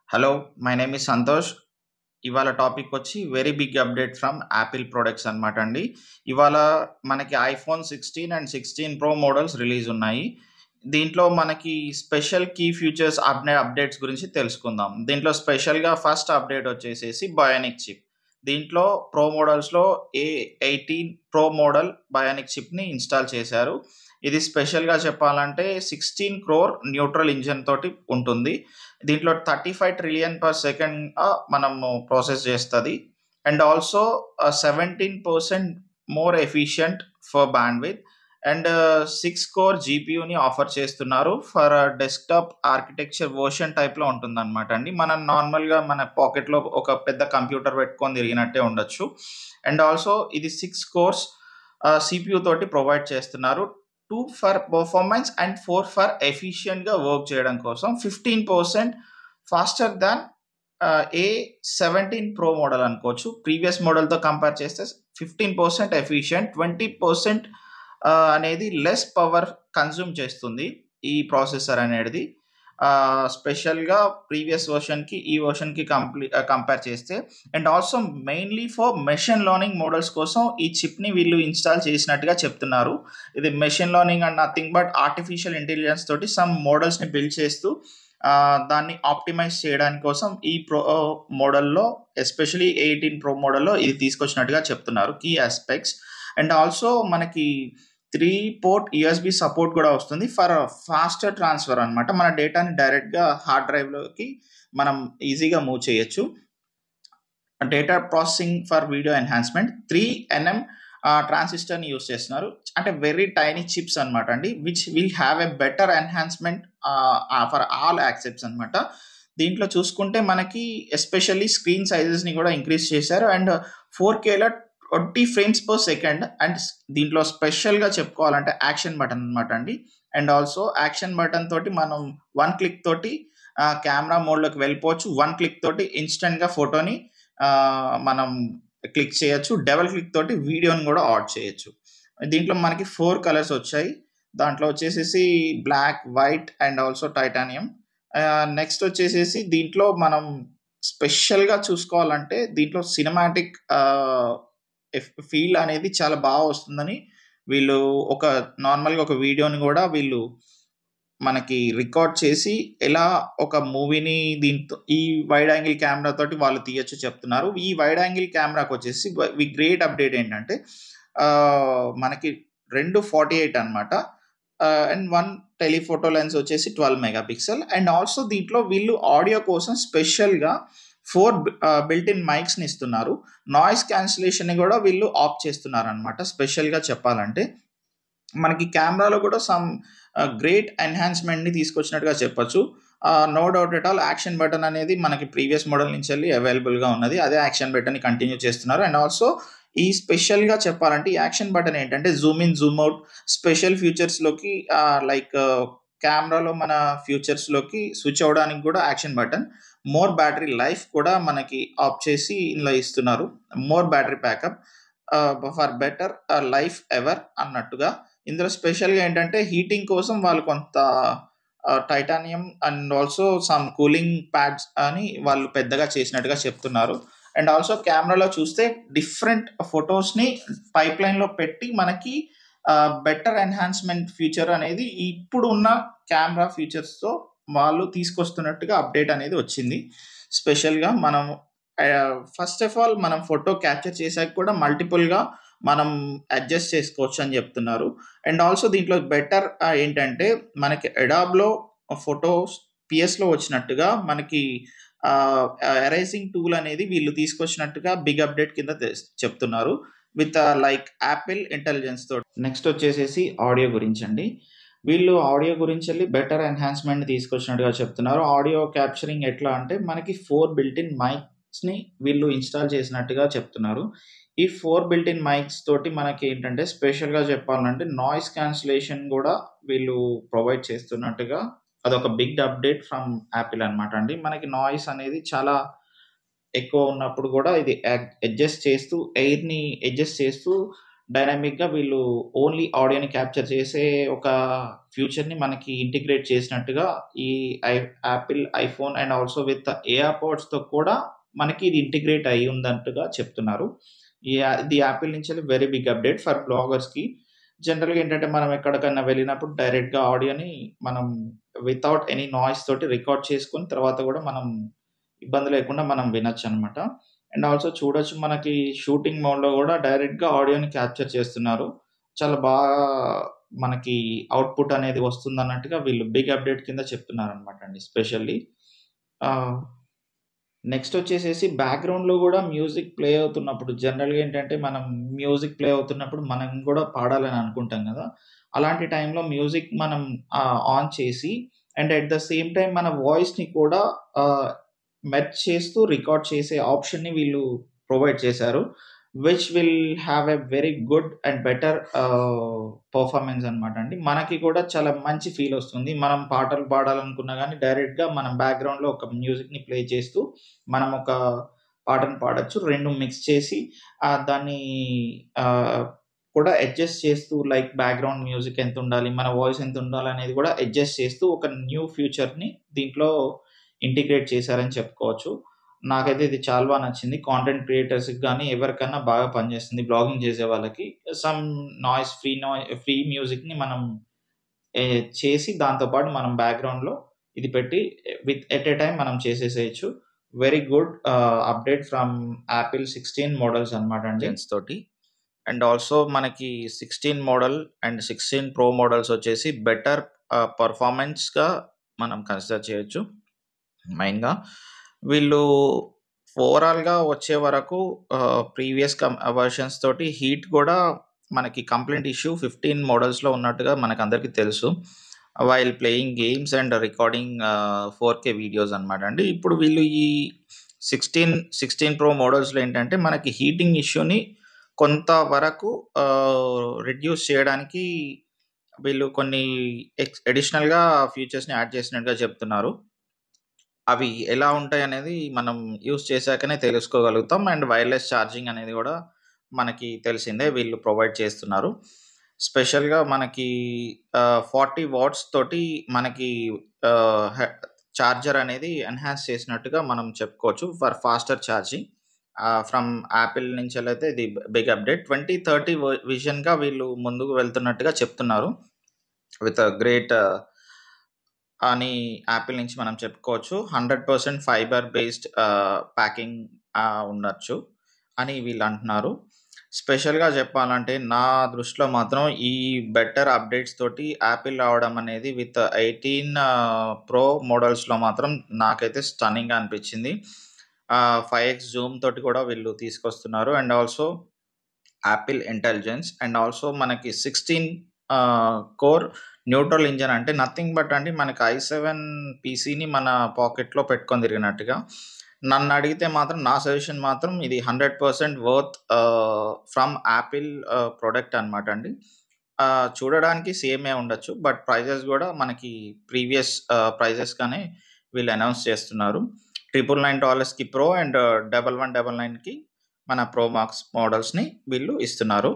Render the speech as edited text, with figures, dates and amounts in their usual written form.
Hello, my name is Santosh. ఇవాళ topic వచ్చి very big update from Apple products అనమాట అండి. ఇవాళ మనకి iPhone 16 and 16 pro models release ఉన్నాయి. దీంట్లో మనకి స్పెషల్ కీ ఫ్యూచర్స్ అప్డేట్స్ గురించి తెలుసుకుందాం. దీంట్లో స్పెషల్‌గా ఫస్ట్ అప్డేట్ వచ్చేసేసి బయోనిక్ చిప్. దీంట్లో ప్రో మోడల్స్‌లో A18 ప్రో మోడల్ బయోనిక్ చిప్‌ని ఇన్‌స్టాల్ చేశారు. ఇది స్పెషల్‌గా చెప్పాలంటే 16 క్రోర్ న్యూట్రల్ ఇంజిన్ తోటి ఉంటుంది. దీంట్లో 35 ట్రిలియన్ పర్ సెకండ్ మనము ప్రాసెస్ చేస్తది. And also 17% more efficient for bandwidth and 6 core జీపీయూని ఆఫర్ చేస్తున్నారు. ఫర్ డెస్క్‌టాప్ ఆర్కిటెక్చర్ వెర్షన్ టైప్‌లో ఉంటుందన్నమాట అండి. మనం నార్మల్‌గా మన పాకెట్‌లో ఒక పెద్ద కంప్యూటర్ పెట్టుకొని తిరిగినట్టే ఉండొచ్చు. అండ్ ఆల్సో ఇది 6 కోర్స్ సీపీయూ తోటి ప్రొవైడ్ చేస్తున్నారు. 2 ఫర్ పర్ఫార్మెన్స్ అండ్ 4 ఫర్ ఎఫిషియెంట్‌గా వర్క్ చేయడం కోసం. 15% faster than A17 pro model అనుకోవచ్చు. ప్రీవియస్ మోడల్‌తో కంపేర్ చేస్తే 15% ఎఫిషియంట్, 20% అనేది లెస్ పవర్ కన్జ్యూమ్ చేస్తుంది ఈ ప్రాసెసర్ అనేది. స్పెషల్‌గా ప్రీవియస్ వెర్షన్‌కి, ఈ వెర్షన్‌కి కంపేర్ చేస్తే. And also mainly for machine learning models కోసం ఈ చిప్‌ని వీళ్ళు ఇన్‌స్టాల్ చేసినట్టుగా చెప్తున్నారు. ఇది machine learning and nothing but artificial intelligence తోటి సమ్ మోడల్స్‌ని బిల్డ్ చేస్తూ దాన్ని ఆప్టిమైజ్ చేయడానికి కోసం ఈ ప్రో మోడల్‌లో ఎస్పెషల్లీ 18 ప్రో మోడల్‌లో ఇది తీసుకొచ్చినట్టుగా చెప్తున్నారు కీ ఆస్పెక్ట్స్. అండ్ ఆల్సో మనకి 3 పోర్ట్ యూఎస్బీ సపోర్ట్ కూడా వస్తుంది ఫర్ ఫాస్టర్ ట్రాన్స్‌ఫర్ అనమాట. మన డేటాని డైరెక్ట్‌గా హార్డ్ డ్రైవ్‌లోకి మనం ఈజీగా మూవ్ చేయొచ్చు. Data processing for video enhancement 3 NM ట్రాన్సిస్టర్‌ని యూజ్ చేస్తున్నారు. అంటే వెరీ టైనీ చిప్స్ అనమాట అండి. Which will have a better enhancement for all accepts అనమాట. దీంట్లో చూసుకుంటే మనకి ఎస్పెషల్లీ స్క్రీన్ సైజెస్‌ని కూడా ఇంక్రీజ్ చేశారు. అండ్ 4Kలో 20 ఫ్రేమ్స్ పర్ సెకండ్. అండ్ దీంట్లో స్పెషల్‌గా చెప్పుకోవాలంటే యాక్షన్ బటన్ అనమాట అండి. అండ్ ఆల్సో యాక్షన్ బటన్ తోటి మనం 1 క్లిక్ తోటి కెమెరా మోడ్‌లోకి వెళ్ళిపోవచ్చు. 1 క్లిక్ తోటి ఇన్‌స్టంట్‌గా ఫోటోని మనం క్లిక్ చేయొచ్చు. డబుల్ క్లిక్ తోటి వీడియోని కూడా ఆడ్ చేయొచ్చు. దీంట్లో మనకి 4 కలర్స్ వచ్చాయి. దాంట్లో వచ్చేసేసి black, white and also titanium. Next వచ్చేసేసి దీంట్లో మనం స్పెషల్‌గా చూసుకోవాలంటే దీంట్లో సినిమాటిక్ ఫీల్ అనేది చాలా బాగా వస్తుందని వీళ్ళు ఒక నార్మల్‌గా ఒక వీడియోని కూడా వీళ్ళు మనకి రికార్డ్ చేసి ఎలా ఒక మూవీని దీంతో ఈ వైడ్ యాంగిల్ కెమెరా తోటి వాళ్ళు తీయొచ్చు చెప్తున్నారు. ఈ వైడ్ యాంగిల్ కెమెరాకొచ్చేసి గ్రేట్ అప్డేట్ ఏంటంటే మనకి 2 48 అనమాట. అండ్ 1 టెలిఫోటో లెన్స్ వచ్చేసి 12 మెగా పిక్సెల్. అండ్ ఆల్సో దీంట్లో వీళ్ళు ఆడియో కోసం స్పెషల్‌గా 4 బిల్ట్ ఇన్ మైక్స్‌ని ఇస్తున్నారు. నాయిస్ క్యాన్సిలేషన్‌ని కూడా వీళ్ళు ఆఫ్ చేస్తున్నారనమాట స్పెషల్‌గా చెప్పాలంటే. మనకి కెమెరాలో కూడా సమ్ గ్రేట్ ఎన్హాన్స్‌మెంట్‌ని తీసుకొచ్చినట్టుగా చెప్పొచ్చు. No doubt at all action button అనేది మనకి ప్రీవియస్ మోడల్ నుంచెల్లి అవైలబుల్‌గా ఉన్నది. అదే యాక్షన్ బటన్‌ని కంటిన్యూ చేస్తున్నారు. అండ్ ఆల్సో ఈ స్పెషల్‌గా చెప్పాలంటే ఈ యాక్షన్ బటన్ ఏంటంటే zoom in, zoom out special ఫీచర్స్‌లోకి లైక్ కెమెరాలో మన ఫీచర్స్‌లోకి స్విచ్ అవ్వడానికి కూడా action button. More battery life కూడా మనకి ఆఫ్ చేసి ఇందులో ఇస్తున్నారు. More battery backup for better life ever అన్నట్టుగా. ఇందులో స్పెషల్‌గా ఏంటంటే హీటింగ్ కోసం వాళ్ళు కొంత titanium and also some cooling pads అని వాళ్ళు పెద్దగా చేసినట్టుగా చెప్తున్నారు. అండ్ ఆల్సో కెమెరాలో చూస్తే డిఫరెంట్ ఫోటోస్‌ని పైప్‌లైన్‌లో పెట్టి మనకి బెటర్ ఎన్హాన్స్‌మెంట్ ఫీచర్ అనేది ఇప్పుడు ఉన్న కెమెరా ఫీచర్స్‌తో వాళ్ళు తీసుకొస్తున్నట్టుగా అప్డేట్ అనేది వచ్చింది. స్పెషల్‌గా మనం ఫస్ట్ ఆఫ్ ఆల్ మనం ఫోటో క్యాప్చర్ చేసాక కూడా మల్టిపుల్‌గా మనం అడ్జస్ట్ చేసుకోవచ్చు అని చెప్తున్నారు. అండ్ ఆల్సో దీంట్లో బెటర్ ఏంటంటే మనకి అడాబ్‌లో ఫోటోస్ పిఎస్‌లో వచ్చినట్టుగా మనకి ఎరేజింగ్ టూల్ అనేది వీళ్ళు తీసుకొచ్చినట్టుగా బిగ్ అప్డేట్ కింద చెప్తున్నారు. విత్ లైక్ యాపిల్ ఇంటెలిజెన్స్ తోటి. నెక్స్ట్ వచ్చేసేసి ఆడియో గురించండి. వీళ్ళు ఆడియో గురించెల్లి బెటర్ ఎన్హాన్స్‌మెంట్ తీసుకొచ్చినట్టుగా చెప్తున్నారు. ఆడియో క్యాప్చరింగ్ ఎట్లా అంటే మనకి 4 బిల్ట్ ఇన్ మైక్స్‌ని వీళ్ళు ఇన్‌స్టాల్ చేసినట్టుగా చెప్తున్నారు. ఈ 4 బిల్ట్ ఇన్ మైక్స్ తోటి మనకేంటంటే స్పెషల్‌గా చెప్పాలంటే నాయిస్ క్యాన్సిలేషన్ గూడా వీళ్ళు ప్రొవైడ్ చేస్తున్నట్టుగా అదొక బిగ్ అప్డేట్ ఫ్రమ్ యాపిల్ అనమాట అండి. మనకి నాయిస్ అనేది చాలా ఎక్కువ ఉన్నప్పుడు గూడా ఇది అడ్జస్ట్ చేస్తూ ఎయిర్‌ని అడ్జస్ట్ చేస్తూ డైనమిక్‌గా వీళ్ళు ఓన్లీ ఆడియోని క్యాప్చర్ చేసే ఒక ఫ్యూచర్‌ని మనకి ఇంటిగ్రేట్ చేసినట్టుగా ఈ Apple iPhone and also with ఎయిర్‌పోడ్స్‌తో కూడా మనకి ఇది ఇంటిగ్రేట్ అయ్యి ఉందన్నట్టుగా చెప్తున్నారు. ఇది యాపిల్ నుంచి వెరీ బిగ్ అప్డేట్ ఫర్ బ్లాగర్స్‌కి. జనరల్‌గా ఏంటంటే మనం ఎక్కడికన్నా వెళ్ళినప్పుడు డైరెక్ట్‌గా ఆడియోని మనం వితౌట్ ఎనీ నాయిస్ తోటి రికార్డ్ చేసుకొని తర్వాత కూడా మనం ఇబ్బంది లేకుండా మనం వినొచ్చనమాట. అండ్ ఆల్సో చూడొచ్చు మనకి షూటింగ్ మోడ్‌లో గూడా డైరెక్ట్‌గా ఆడియోని క్యాప్చర్ చేస్తున్నారు. చాలా బాగా మనకి అవుట్‌పుట్ అనేది వస్తుందన్నట్టుగా వీళ్ళు బిగ్ అప్డేట్ కింద చెప్తున్నారనమాట అండి స్పెషల్లీ. ఆహ్, నెక్స్ట్ వచ్చేసేసి బ్యాక్‌గ్రౌండ్‌లో గూడా మ్యూజిక్ ప్లే అవుతున్నప్పుడు జనరల్‌గా ఏంటంటే మనం మ్యూజిక్ ప్లే అవుతున్నప్పుడు మనం గూడా పాడాలని అనుకుంటాం గదా! అలాంటి టైంలో మ్యూజిక్ మనం ఆన్ చేసి and at the same time మన వాయిస్‌ని కూడా ఆహ్, మెర్జ్ చేస్తూ రికార్డ్ చేసే ఆప్షన్‌ని వీళ్ళు ప్రొవైడ్ చేశారు. Which will have a very good and better performance అనమాట అండి. మనకి కూడా చాలా మంచి ఫీల్ వస్తుంది. మనం పాటలు పాడాలనుకున్నా గానీ డైరెక్ట్‌గా మనం బ్యాక్‌గ్రౌండ్‌లో ఒక మ్యూజిక్‌ని ప్లే చేస్తూ మనం ఒక పాటను పాడొచ్చు. 2 మిక్స్ చేసి దాన్ని ఆహ్, కూడా అడ్జస్ట్ చేస్తూ లైక్ బ్యాక్‌గ్రౌండ్ మ్యూజిక్ ఎంతుండాలి, మన వాయిస్ ఎంతుండాలనేది కూడా అడ్జస్ట్ చేస్తూ ఒక న్యూ ఫ్యూచర్‌ని దీంట్లో ఇంటిగ్రేట్ చేశారని చెప్పుకోవచ్చు. నాకైతే ఇది చాలా నచ్చింది. కాంటెంట్ క్రియేటర్స్‌కి గానీ, ఎవరికన్నా బాగా పనిచేస్తుంది. బ్లాగింగ్ చేసే వాళ్ళకి. సమ్ నాయిస్ ఫ్రీ మ్యూజిక్‌ని మనం చేసి దాంతో పాటు మనం బ్యాక్‌గ్రౌండ్‌లో ఇది పెట్టి ఎట్ ఎ టైమ్ మనం చేసేసేయొచ్చు. Very good update from Apple 16 models అనమాట అండి. జెన్స్ తోటి. అండ్ ఆల్సో మనకి 16 మోడల్ అండ్ 16 ప్రో మోడల్స్ వచ్చేసి బెటర్ పెర్ఫార్మన్స్‌గా మనం కన్సిడర్ చేయొచ్చు. మెయిన్‌గా వీళ్ళు ఓవరాల్‌గా వచ్చే వరకు ప్రీవియస్ వెర్షన్స్ తోటి హీట్ గూడా మనకి కంప్లెయింట్ ఇష్యూ 15 మోడల్స్‌లో ఉన్నట్టుగా మనకందరికీ తెలుసు. While playing games and recording 4K videos అనమాట అండి. ఇప్పుడు వీళ్ళు ఈ 16 ప్రో మోడల్స్‌లో ఏంటంటే మనకి హీటింగ్ ఇష్యూని కొంత వరకు రిడ్యూస్ చేయడానికి వీళ్ళు కొన్ని అడిషనల్‌గా ఫీచర్స్‌ని యాడ్ చేసినట్టుగా చెప్తున్నారు. అవి ఎలా ఉంటాయనేది మనం యూజ్ చేశాకనే తెలుసుకోగలుగుతాం. అండ్ వైర్‌లెస్ ఛార్జింగ్ అనేది గూడా మనకి తెలిసిందే వీళ్ళు ప్రొవైడ్ చేస్తున్నారు. స్పెషల్‌గా మనకి 40 వాట్స్ తోటి మనకి ఆహ్, హె చార్జర్ అనేది ఎన్హాన్స్ చేసినట్టుగా మనం చెప్పుకోవచ్చు for faster charging. From Apple నుంచెల్లయితే ఇది బిగ్ అప్డేట్. 2030 విజన్‌గా వీళ్ళు ముందుకు వెళ్తున్నట్టుగా చెప్తున్నారు. విత్ గ్రేట్ అని యాపిల్ నుంచి మనం చెప్పుకోవచ్చు. 100% ఫైబర్ బేస్డ్ ప్యాకింగ్ ఉండొచ్చు అని వీళ్ళంటున్నారు. స్పెషల్‌గా చెప్పాలంటే నా దృష్టిలో మాత్రం ఈ బెటర్ అప్డేట్స్ తోటి యాపిల్ రావడం అనేది విత్ 18 ప్రో మోడల్స్‌లో మాత్రం నాకైతే స్టన్నింగ్‌గా అనిపించింది. 5x జూమ్ తోటి కూడా వీళ్ళు తీసుకొస్తున్నారు. And also Apple intelligence and also మనకి 16 కోర్ న్యూట్రల్ ఇంజిన్ అంటే నథింగ్ బట్ అండి మనకి i7 పీసీని మన పాకెట్‌లో పెట్టుకొని తిరిగినట్టుగా. నన్నడిగితే మాత్రం నా సజెషన్ మాత్రం ఇది 100% వర్త్ ఫ్రమ్ యాపిల్ ప్రొడక్ట్ అనమాట అండి. చూడడానికి సేమే ఉండొచ్చు. బట్ ప్రైజెస్ గూడా మనకి ప్రీవియస్ ప్రైజెస్‌గానే వీళ్ళు అనౌన్స్ చేస్తున్నారు. $999కి ప్రో అండ్ 1199కి మన ప్రో మాక్స్ మోడల్స్‌ని వీళ్ళు ఇస్తున్నారు.